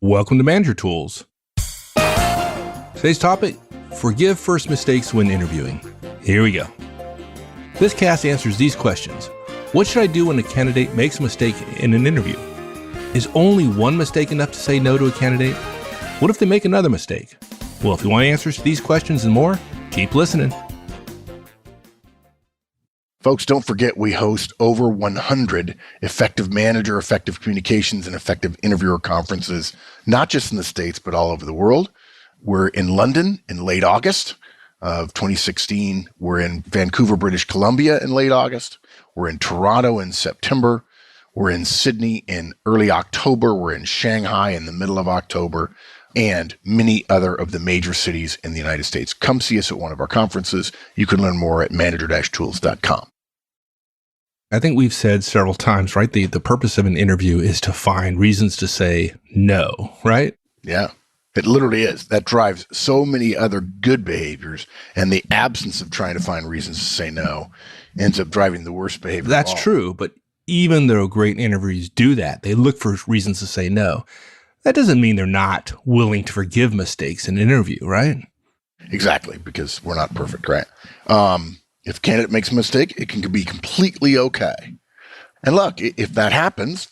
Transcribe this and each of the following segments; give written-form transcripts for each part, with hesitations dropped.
Welcome to Manager Tools. Today's topic, forgive first mistakes when interviewing. Here we go. This cast answers these questions. What should I do when a candidate makes a mistake in an interview? Is only one mistake enough to say no to a candidate? What if they make another mistake? Well, if you want answers to these questions and more, keep listening. Folks, don't forget we host over 100 effective manager, effective communications, and effective interviewer conferences, not just in the States, but all over the world. We're in London in late August of 2016. We're in Vancouver, British Columbia in late August. We're in Toronto in September. We're in Sydney in early October. We're in Shanghai in the middle of October, and many other of the major cities in the United States. Come see us at one of our conferences. You can learn more at manager-tools.com. I think we've said several times, right? The purpose of an interview is to find reasons to say no, right? Yeah, it literally is. That drives so many other good behaviors, and the absence of trying to find reasons to say no ends up driving the worst behavior. That's true, but even though great interviews do that, they look for reasons to say no. That doesn't mean they're not willing to forgive mistakes in an interview, right? Exactly, because we're not perfect, right? If a candidate makes a mistake, it can be completely okay. And look, if that happens,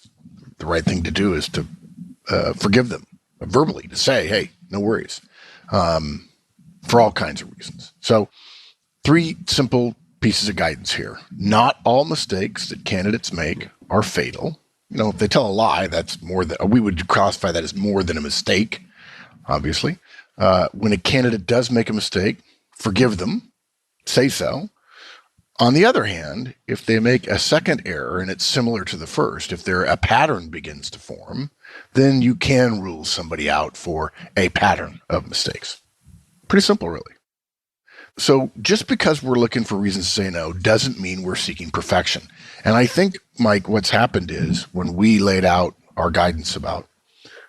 the right thing to do is to forgive them verbally, to say, hey, no worries, for all kinds of reasons. So 3 simple pieces of guidance here. Not all mistakes that candidates make are fatal. You know, if they tell a lie, that's more than, we would classify that as more than a mistake, obviously. When a candidate does make a mistake, forgive them, say so. On the other hand, if they make a second error and it's similar to the first, if a pattern begins to form, then you can rule somebody out for a pattern of mistakes. Pretty simple, really. So just because we're looking for reasons to say no doesn't mean we're seeking perfection. And I think, Mike, what's happened is when we laid out our guidance about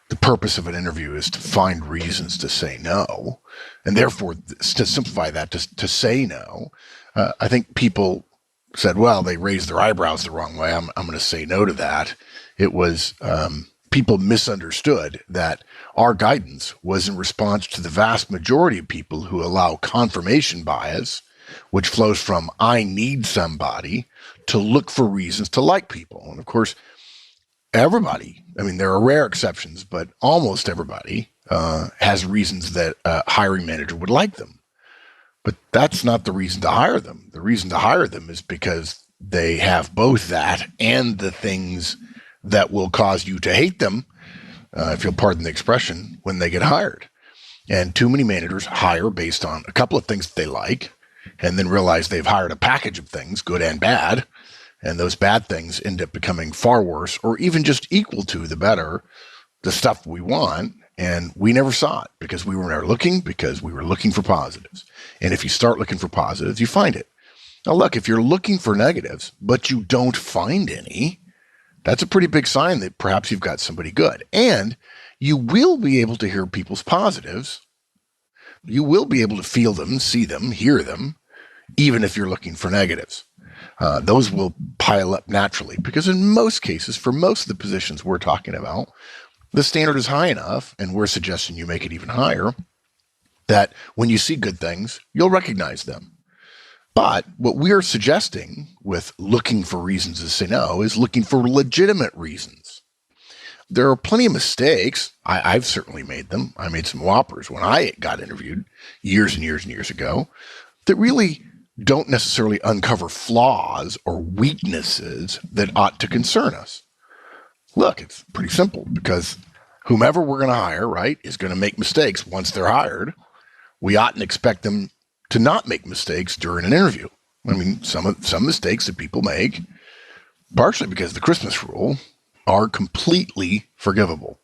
the purpose of an interview is to find reasons to say no, and therefore to simplify that to say no, I think people said, well, they raised their eyebrows the wrong way. I'm going to say no to that. It was people misunderstood that our guidance was in response to the vast majority of people who allow confirmation bias, which flows from I need somebody, to look for reasons to like people. And of course, everybody, I mean, there are rare exceptions, but almost everybody has reasons that a hiring manager would like them. But that's not the reason to hire them. The reason to hire them is because they have both that and the things that will cause you to hate them, if you'll pardon the expression, when they get hired. And too many managers hire based on a couple of things that they like and then realize they've hired a package of things, good and bad, and those bad things end up becoming far worse or even just equal to the stuff we want. And we never saw it because we were never looking, because we were looking for positives. And if you start looking for positives, you find it. Now, look, if you're looking for negatives, but you don't find any, that's a pretty big sign that perhaps you've got somebody good. And you will be able to hear people's positives. You will be able to feel them, see them, hear them, even if you're looking for negatives. Those will pile up naturally because in most cases, for most of the positions we're talking about, the standard is high enough, and we're suggesting you make it even higher, that when you see good things, you'll recognize them. But what we're suggesting with looking for reasons to say no is looking for legitimate reasons. There are plenty of mistakes. I've certainly made them. I made some whoppers when I got interviewed years and years and years ago that really don't necessarily uncover flaws or weaknesses that ought to concern us. Look, it's pretty simple because whomever we're going to hire, right, is going to make mistakes once they're hired. We oughtn't expect them to not make mistakes during an interview. I mean, some mistakes that people make, partially because of the Christmas rule, are completely forgivable.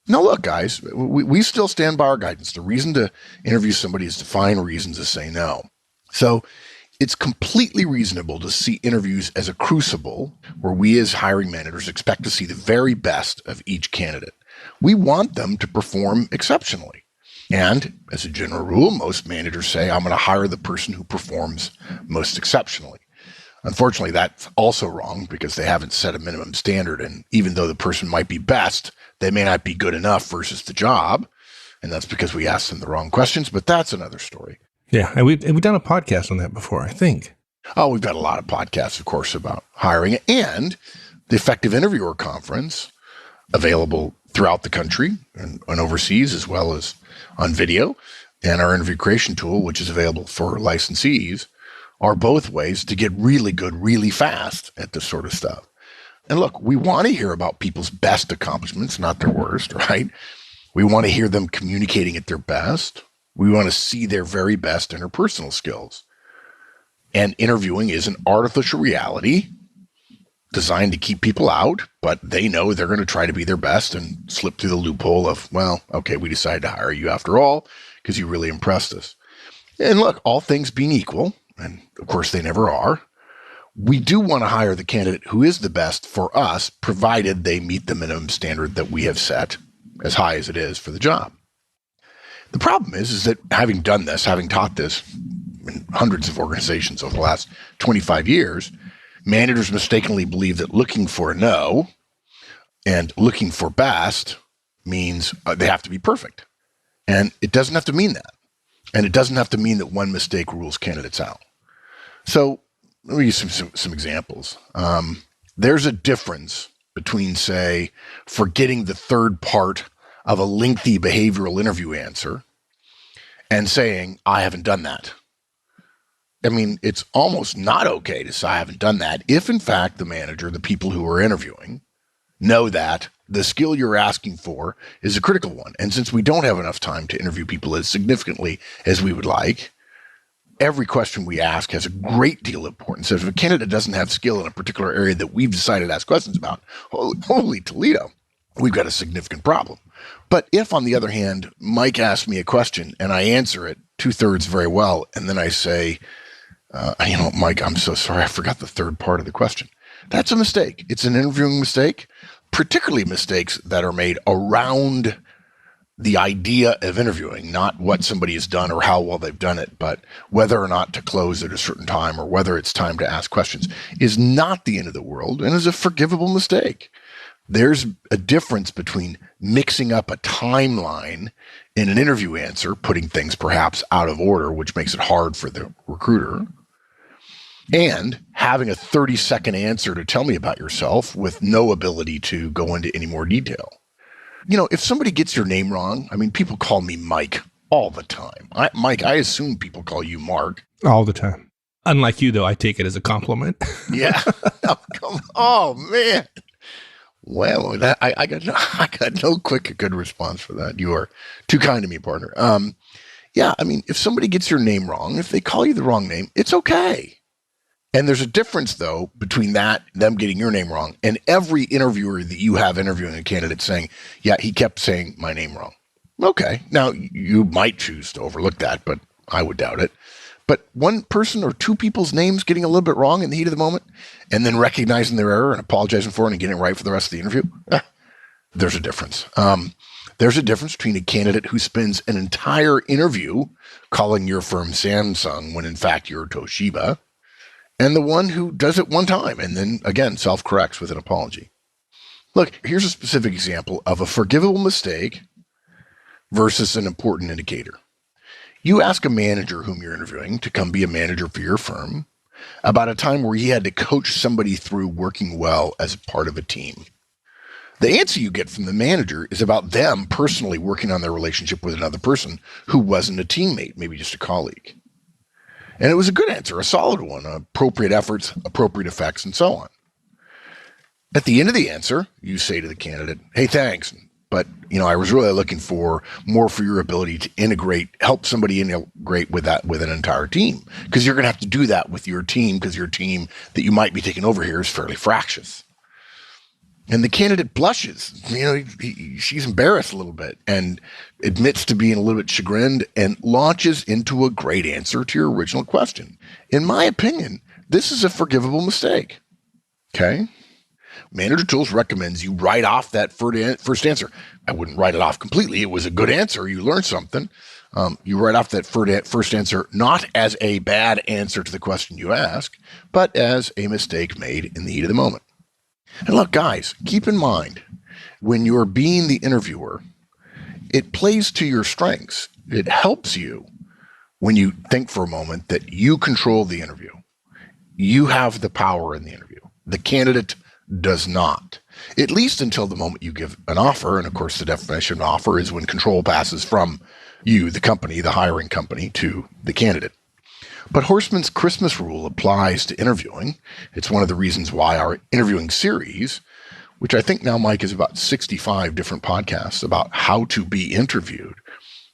Now, look, guys, we still stand by our guidance. The reason to interview somebody is to find reasons to say no. So it's completely reasonable to see interviews as a crucible where we as hiring managers expect to see the very best of each candidate. We want them to perform exceptionally. And as a general rule, most managers say, I'm going to hire the person who performs most exceptionally. Unfortunately, that's also wrong because they haven't set a minimum standard. And even though the person might be best, they may not be good enough versus the job. And that's because we asked them the wrong questions, but that's another story. Yeah. And we've done a podcast on that before, I think. Oh, we've got a lot of podcasts, of course, about hiring, and the Effective Interviewer Conference, available throughout the country and overseas, as well as on video, and our interview creation tool, which is available for licensees, are both ways to get really good, really fast at this sort of stuff. And look, we want to hear about people's best accomplishments, not their worst, right? We want to hear them communicating at their best. We want to see their very best interpersonal skills. And interviewing is an artificial reality designed to keep people out, but they know they're going to try to be their best and slip through the loophole of, well, okay, we decided to hire you after all because you really impressed us. And look, all things being equal, and of course they never are, we do want to hire the candidate who is the best for us, provided they meet the minimum standard that we have set, as high as it is, for the job. The problem is that having done this, having taught this in hundreds of organizations over the last 25 years, managers mistakenly believe that looking for a no and looking for best means they have to be perfect. And it doesn't have to mean that. And it doesn't have to mean that one mistake rules candidates out. So let me use some examples. There's a difference between, say, forgetting the third part of a lengthy behavioral interview answer and saying, I haven't done that. I mean, it's almost not okay to say I haven't done that if, in fact, the manager, the people who are interviewing, know that the skill you're asking for is a critical one. And since we don't have enough time to interview people as significantly as we would like, every question we ask has a great deal of importance. So if a candidate doesn't have skill in a particular area that we've decided to ask questions about, holy Toledo, we've got a significant problem. But if, on the other hand, Mike asks me a question and I answer it 2/3 very well, and then I say, Mike, I'm so sorry, I forgot the third part of the question. That's a mistake. It's an interviewing mistake, particularly mistakes that are made around the idea of interviewing, not what somebody has done or how well they've done it, but whether or not to close at a certain time or whether it's time to ask questions is not the end of the world and is a forgivable mistake. There's a difference between mixing up a timeline in an interview answer, putting things perhaps out of order, which makes it hard for the recruiter, and having a 30-second answer to tell me about yourself with no ability to go into any more detail. You know, if somebody gets your name wrong, I mean, people call me Mike all the time. Mike, I assume people call you Mark. All the time. Unlike you, though, I take it as a compliment. Yeah. Oh, man. Well, I got no quick good response for that. You are too kind to me, partner. Yeah, I mean, if somebody gets your name wrong, if they call you the wrong name, it's okay. And there's a difference, though, between that, them getting your name wrong, and every interviewer that you have interviewing a candidate saying, yeah, he kept saying my name wrong. Okay. Now, you might choose to overlook that, but I would doubt it. But one person or two people's names getting a little bit wrong in the heat of the moment and then recognizing their error and apologizing for it and getting it right for the rest of the interview, there's a difference. There's a difference between a candidate who spends an entire interview calling your firm Samsung when in fact you're Toshiba, and the one who does it one time and then, again, self-corrects with an apology. Look, here's a specific example of a forgivable mistake versus an important indicator. You ask a manager whom you're interviewing to come be a manager for your firm about a time where he had to coach somebody through working well as part of a team. The answer you get from the manager is about them personally working on their relationship with another person who wasn't a teammate, maybe just a colleague. And it was a good answer, a solid one, appropriate efforts, appropriate effects, and so on. At the end of the answer, you say to the candidate, hey, thanks, but I was really looking for more for your ability to integrate, help somebody integrate with an entire team, because you're going to have to do that with your team because your team that you might be taking over here is fairly fractious. And the candidate blushes, she's embarrassed a little bit and admits to being a little bit chagrined and launches into a great answer to your original question. In my opinion, this is a forgivable mistake. Okay. Manager Tools recommends you write off that first answer. I wouldn't write it off completely. It was a good answer. You learned something. You write off that first answer not as a bad answer to the question you ask, but as a mistake made in the heat of the moment. And look, guys, keep in mind, when you're being the interviewer, it plays to your strengths. It helps you when you think for a moment that you control the interview. You have the power in the interview. The candidate does not, at least until the moment you give an offer. And of course, the definition of offer is when control passes from you, the company, the hiring company, to the candidate. But Horstman's Christmas rule applies to interviewing. It's one of the reasons why our interviewing series, which I think now, Mike, is about 65 different podcasts about how to be interviewed,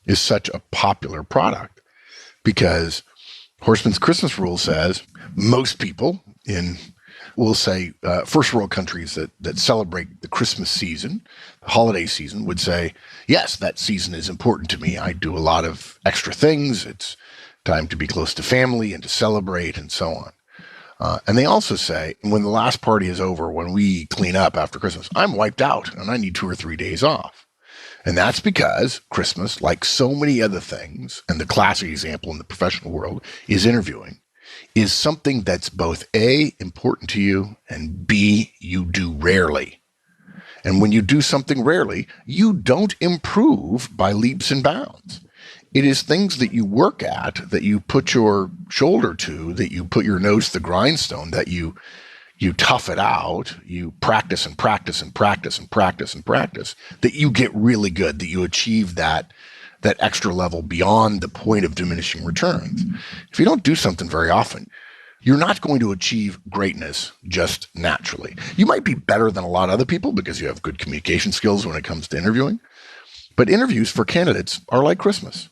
is such a popular product. Because Horstman's Christmas rule says most people in, we'll say, first world countries that celebrate the Christmas season, the holiday season, would say, yes, that season is important to me. I do a lot of extra things. It's time to be close to family and to celebrate and so on. And they also say, when the last party is over, when we clean up after Christmas, I'm wiped out and I need 2 or 3 days off. And that's because Christmas, like so many other things, and the classic example in the professional world is interviewing, is something that's both A, important to you, and B, you do rarely. And when you do something rarely, you don't improve by leaps and bounds. It is things that you work at, that you put your shoulder to, that you put your nose to the grindstone, that you tough it out, you practice and practice and practice and practice and practice, that you get really good, that you achieve that extra level beyond the point of diminishing returns. If you don't do something very often, you're not going to achieve greatness just naturally. You might be better than a lot of other people because you have good communication skills when it comes to interviewing, but interviews for candidates are like Christmas.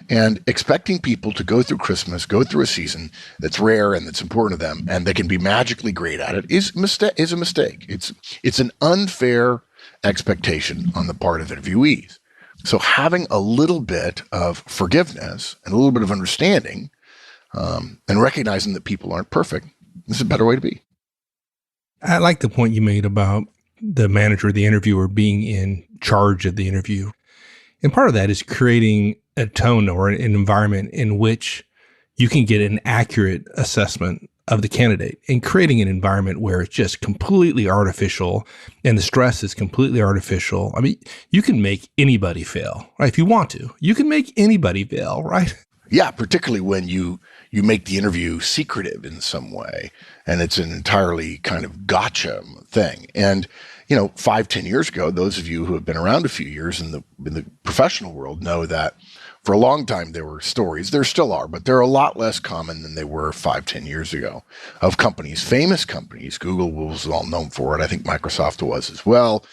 And expecting people to go through Christmas, go through a season that's rare and that's important to them, and they can be magically great at it is a mistake. It's an unfair expectation on the part of interviewees. So having a little bit of forgiveness and a little bit of understanding, and recognizing that people aren't perfect, is a better way to be. I like the point you made about the manager, the interviewer, being in charge of the interview. And part of that is creating a tone or an environment in which you can get an accurate assessment of the candidate, and creating an environment where it's just completely artificial and the stress is completely artificial. I mean, you can make anybody fail, right? If you want to, you can make anybody fail, right? Yeah, particularly when you make the interview secretive in some way, and it's an entirely kind of gotcha thing. And 5-10 years ago, those of you who have been around a few years in the professional world know that for a long time there were stories, there still are, but they're a lot less common than they were 5-10 years ago, of companies, famous companies. Google was well known for it. I think Microsoft was as well.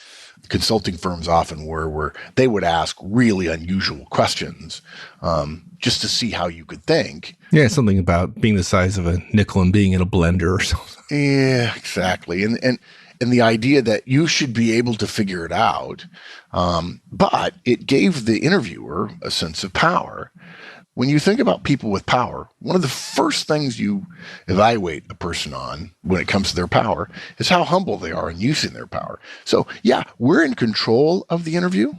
Consulting firms often were, where they would ask really unusual questions just to see how you could think. Yeah, something about being the size of a nickel and being in a blender or something. Yeah, exactly. And the idea that you should be able to figure it out, but it gave the interviewer a sense of power. When you think about people with power, one of the first things you evaluate a person on when it comes to their power is how humble they are in using their power. So yeah, we're in control of the interview,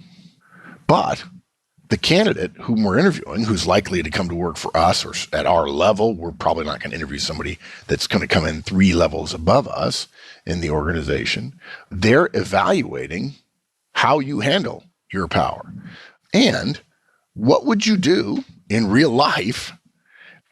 but the candidate whom we're interviewing, who's likely to come to work for us or at our level, we're probably not going to interview somebody that's going to come in 3 levels above us in the organization. They're evaluating how you handle your power. And what would you do in real life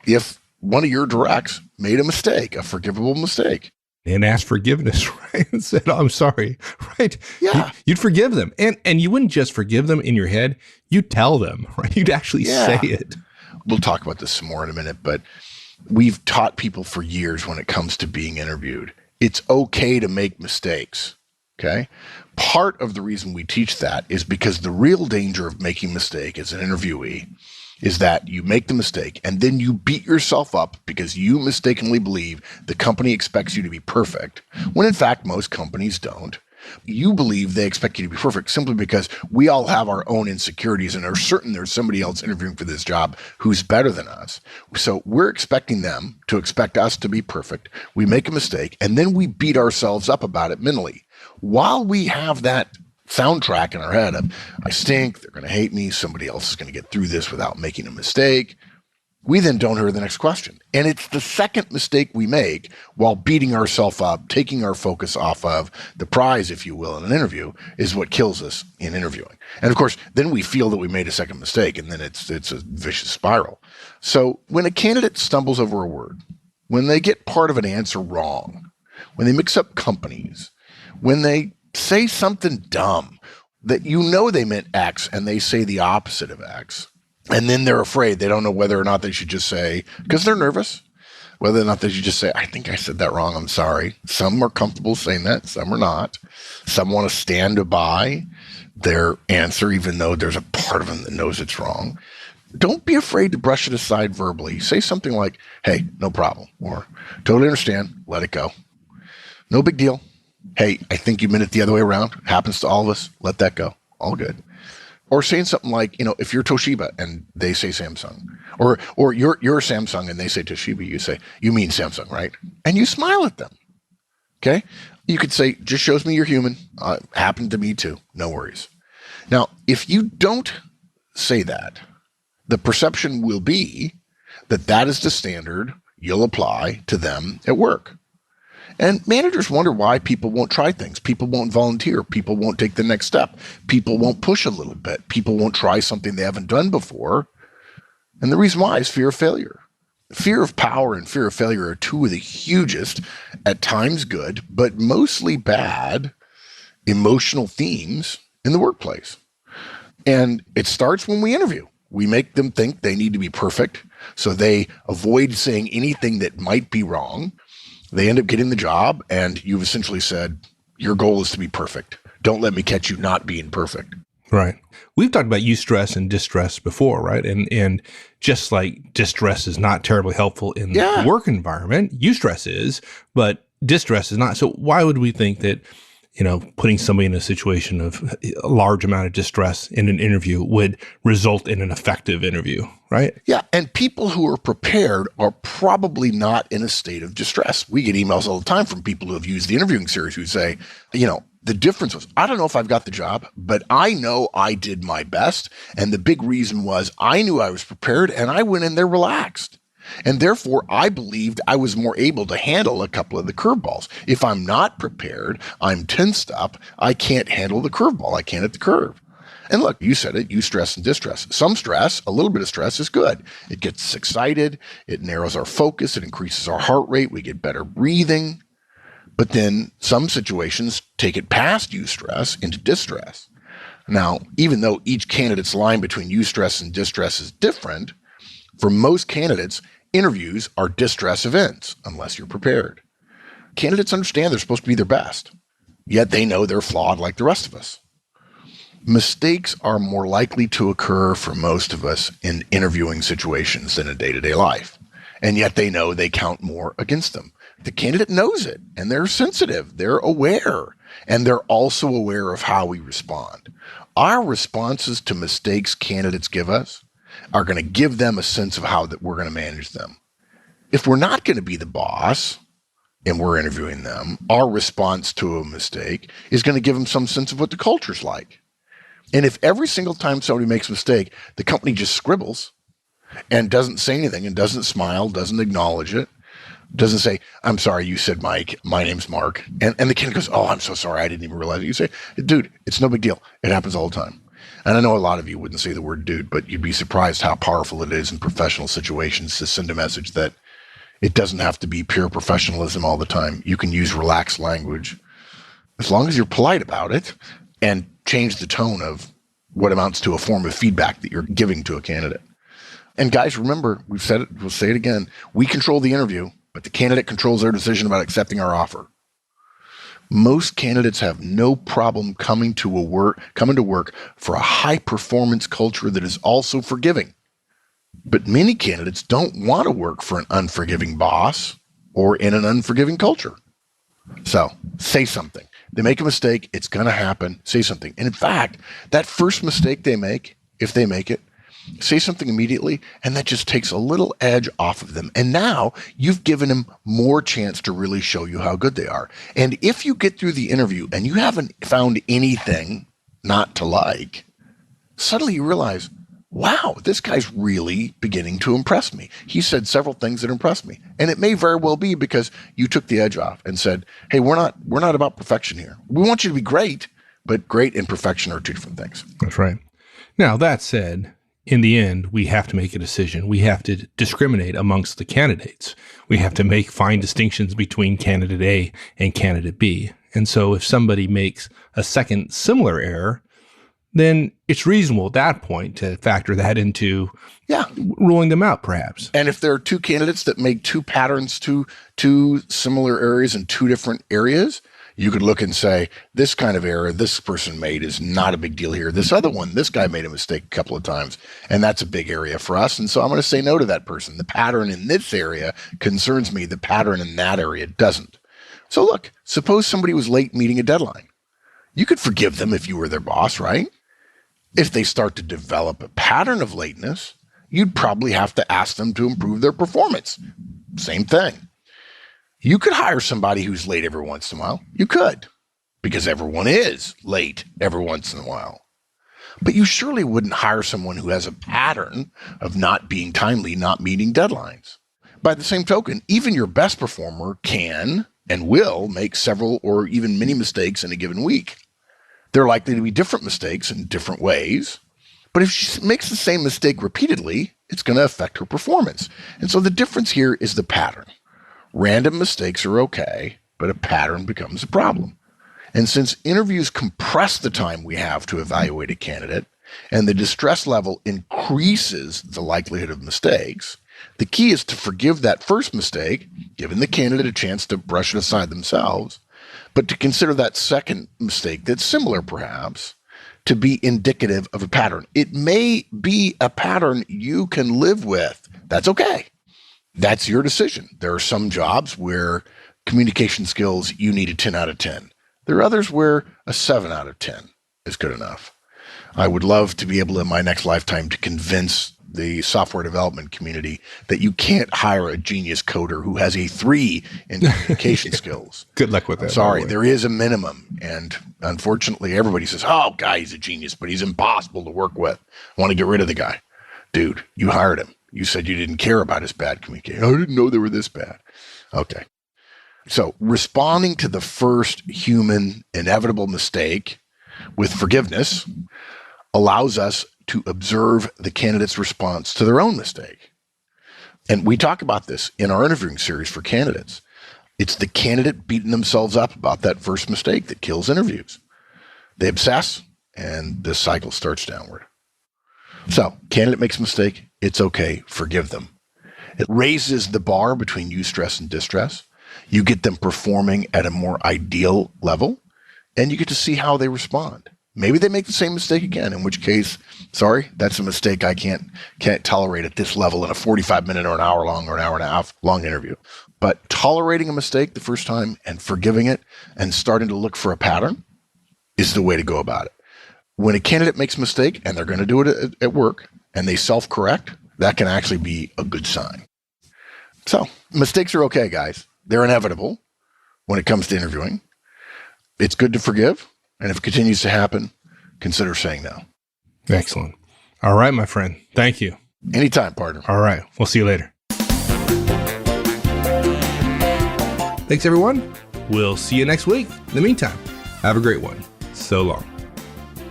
if one of your directs made a mistake, a forgivable mistake? And asked forgiveness, right? And said, oh, I'm sorry, right? Yeah. You'd forgive them. And you wouldn't just forgive them in your head. You'd tell them, right? You'd actually say it. We'll talk about this some more in a minute, but we've taught people for years when it comes to being interviewed, it's okay to make mistakes, okay? Part of the reason we teach that is because the real danger of making a mistake as an interviewee is that you make the mistake and then you beat yourself up because you mistakenly believe the company expects you to be perfect, when in fact most companies don't. You believe they expect you to be perfect simply because we all have our own insecurities and are certain there's somebody else interviewing for this job who's better than us. So we're expecting them to expect us to be perfect. We make a mistake and then we beat ourselves up about it mentally. While we have that soundtrack in our head of, I stink, they're going to hate me, somebody else is going to get through this without making a mistake. We then don't hear the next question. And it's the second mistake we make while beating ourselves up, taking our focus off of the prize, if you will, in an interview, is what kills us in interviewing. And of course, then we feel that we made a second mistake, and then it's a vicious spiral. So when a candidate stumbles over a word, when they get part of an answer wrong, when they mix up companies, when they say something dumb that you know they meant X and they say the opposite of X, and then they're afraid, they don't know whether or not they should just say, because they're nervous, whether or not they should just say, I think I said that wrong, I'm sorry. Some are comfortable saying that, some are not. Some want to stand by their answer, even though there's a part of them that knows it's wrong. Don't be afraid to brush it aside verbally. Say something like, hey, no problem, or totally understand, let it go. No big deal. Hey, I think you meant it the other way around. Happens to all of us. Let that go. All good. Or saying something like, if you're Toshiba and they say Samsung, or you're Samsung and they say Toshiba, you say, you mean Samsung, right? And you smile at them. Okay. You could say, just shows me you're human. Happened to me too. No worries. Now, if you don't say that, the perception will be that that is the standard you'll apply to them at work. And managers wonder why people won't try things. People won't volunteer. People won't take the next step. People won't push a little bit. People won't try something they haven't done before. And the reason why is fear of failure. Fear of power and fear of failure are two of the hugest, at times good, but mostly bad emotional themes in the workplace. And it starts when we interview. We make them think they need to be perfect, so they avoid saying anything that might be wrong. They end up getting the job, and you've essentially said, your goal is to be perfect. Don't let me catch you not being perfect. Right. We've talked about eustress and distress before, right? And just like distress is not terribly helpful in the work environment, eustress is, but distress is not. So why would we think that, putting somebody in a situation of a large amount of distress in an interview would result in an effective interview, right? Yeah. And people who are prepared are probably not in a state of distress. We get emails all the time from people who have used the interviewing series who say, the difference was, I don't know if I've got the job, but I know I did my best. And the big reason was I knew I was prepared and I went in there relaxed. And therefore, I believed I was more able to handle a couple of the curveballs. If I'm not prepared, I'm tensed up, I can't handle the curveball. I can't hit the curve. And look, you said it, eustress and distress. Some stress, a little bit of stress is good. It gets us excited. It narrows our focus. It increases our heart rate. We get better breathing. But then some situations take it past eustress into distress. Now, even though each candidate's line between eustress and distress is different, for most candidates, interviews are distress events, unless you're prepared. Candidates understand they're supposed to be their best, yet they know they're flawed like the rest of us. Mistakes are more likely to occur for most of us in interviewing situations than in day-to-day life, and yet they know they count more against them. The candidate knows it, and they're sensitive, they're aware, and they're also aware of how we respond. Our responses to mistakes candidates give us are going to give them a sense of how that we're going to manage them. If we're not going to be the boss and we're interviewing them, our response to a mistake is going to give them some sense of what the culture's like. And if every single time somebody makes a mistake, the company just scribbles and doesn't say anything and doesn't smile, doesn't acknowledge it, doesn't say, I'm sorry, you said Mike, my name's Mark. And the candidate goes, oh, I'm so sorry, I didn't even realize it. You say, dude, it's no big deal. It happens all the time. And I know a lot of you wouldn't say the word dude, but you'd be surprised how powerful it is in professional situations to send a message that it doesn't have to be pure professionalism all the time. You can use relaxed language as long as you're polite about it and change the tone of what amounts to a form of feedback that you're giving to a candidate. And guys, remember, we've said it, we'll say it again. We control the interview, but the candidate controls their decision about accepting our offer. Most candidates have no problem coming to work for a high-performance culture that is also forgiving. But many candidates don't want to work for an unforgiving boss or in an unforgiving culture. So, say something. They make a mistake, it's going to happen. Say something. And in fact, that first mistake they make, if they make it, say something immediately, and that just takes a little edge off of them. And now you've given them more chance to really show you how good they are. And if you get through the interview and you haven't found anything not to like, suddenly you realize, wow, this guy's really beginning to impress me. He said several things that impressed me. And it may very well be because you took the edge off and said, hey, we're not about perfection here. We want you to be great, but great and perfection are two different things. That's right. Now, that said, in the end, we have to make a decision. We have to discriminate amongst the candidates. We have to make fine distinctions between candidate A and candidate B. And so if somebody makes a second similar error, then it's reasonable at that point to factor that into ruling them out, perhaps. And if there are two candidates that make two patterns, two similar areas in two different areas, you could look and say, this kind of error this person made is not a big deal here. This other one, this guy made a mistake a couple of times, and that's a big area for us. And so I'm going to say no to that person. The pattern in this area concerns me. The pattern in that area doesn't. So look, suppose somebody was late meeting a deadline. You could forgive them if you were their boss, right? If they start to develop a pattern of lateness, you'd probably have to ask them to improve their performance. Same thing. You could hire somebody who's late every once in a while. You could, because everyone is late every once in a while. But you surely wouldn't hire someone who has a pattern of not being timely, not meeting deadlines. By the same token, even your best performer can and will make several or even many mistakes in a given week. They're likely to be different mistakes in different ways. But if she makes the same mistake repeatedly, it's going to affect her performance. And so the difference here is the pattern. Random mistakes are okay, but a pattern becomes a problem. And since interviews compress the time we have to evaluate a candidate, and the distress level increases the likelihood of mistakes, the key is to forgive that first mistake, giving the candidate a chance to brush it aside themselves, but to consider that second mistake that's similar perhaps to be indicative of a pattern. It may be a pattern you can live with. That's okay. That's your decision. There are some jobs where communication skills, you need a 10 out of 10. There are others where a 7 out of 10 is good enough. I would love to be able in my next lifetime to convince the software development community that you can't hire a genius coder who has a 3 in communication skills. Good luck with that. Sorry, there is a minimum. And unfortunately, everybody says, oh, guy, he's a genius, but he's impossible to work with. I want to get rid of the guy. Dude, you hired him. You said you didn't care about his bad communication. I didn't know they were this bad. Okay. So responding to the first human inevitable mistake with forgiveness allows us to observe the candidate's response to their own mistake. And we talk about this in our interviewing series for candidates. It's the candidate beating themselves up about that first mistake that kills interviews. They obsess, and this cycle starts downward. So, candidate makes a mistake. It's okay. Forgive them. It raises the bar between eustress and distress. You get them performing at a more ideal level, and you get to see how they respond. Maybe they make the same mistake again, in which case, sorry, that's a mistake I can't tolerate at this level in a 45-minute or an hour long or an hour and a half long interview. But tolerating a mistake the first time and forgiving it and starting to look for a pattern is the way to go about it. When a candidate makes a mistake, and they're going to do it at work, and they self-correct, that can actually be a good sign. So, mistakes are okay, guys. They're inevitable when it comes to interviewing. It's good to forgive, and if it continues to happen, consider saying no. Excellent. All right, my friend. Thank you. Anytime, partner. All right. We'll see you later. Thanks, everyone. We'll see you next week. In the meantime, have a great one. So long.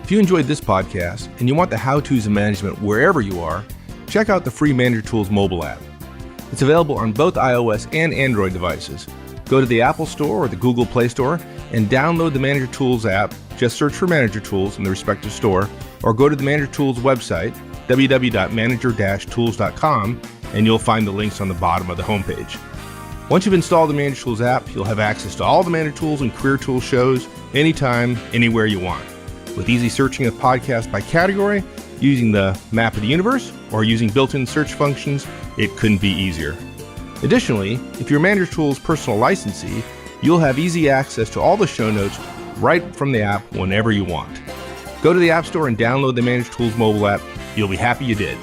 If you enjoyed this podcast and you want the how-tos of management wherever you are, check out the free Manager Tools mobile app. It's available on both iOS and Android devices. Go to the Apple Store or the Google Play Store and download the Manager Tools app. Just search for Manager Tools in the respective store, or go to the Manager Tools website, www.manager-tools.com, and you'll find the links on the bottom of the homepage. Once you've installed the Manager Tools app, you'll have access to all the Manager Tools and Career Tools shows anytime, anywhere you want. With easy searching of podcasts by category, using the map of the universe, or using built-in search functions, it couldn't be easier. Additionally, if you're Manager Tools personal licensee, you'll have easy access to all the show notes right from the app whenever you want. Go to the App Store and download the Manager Tools mobile app. You'll be happy you did.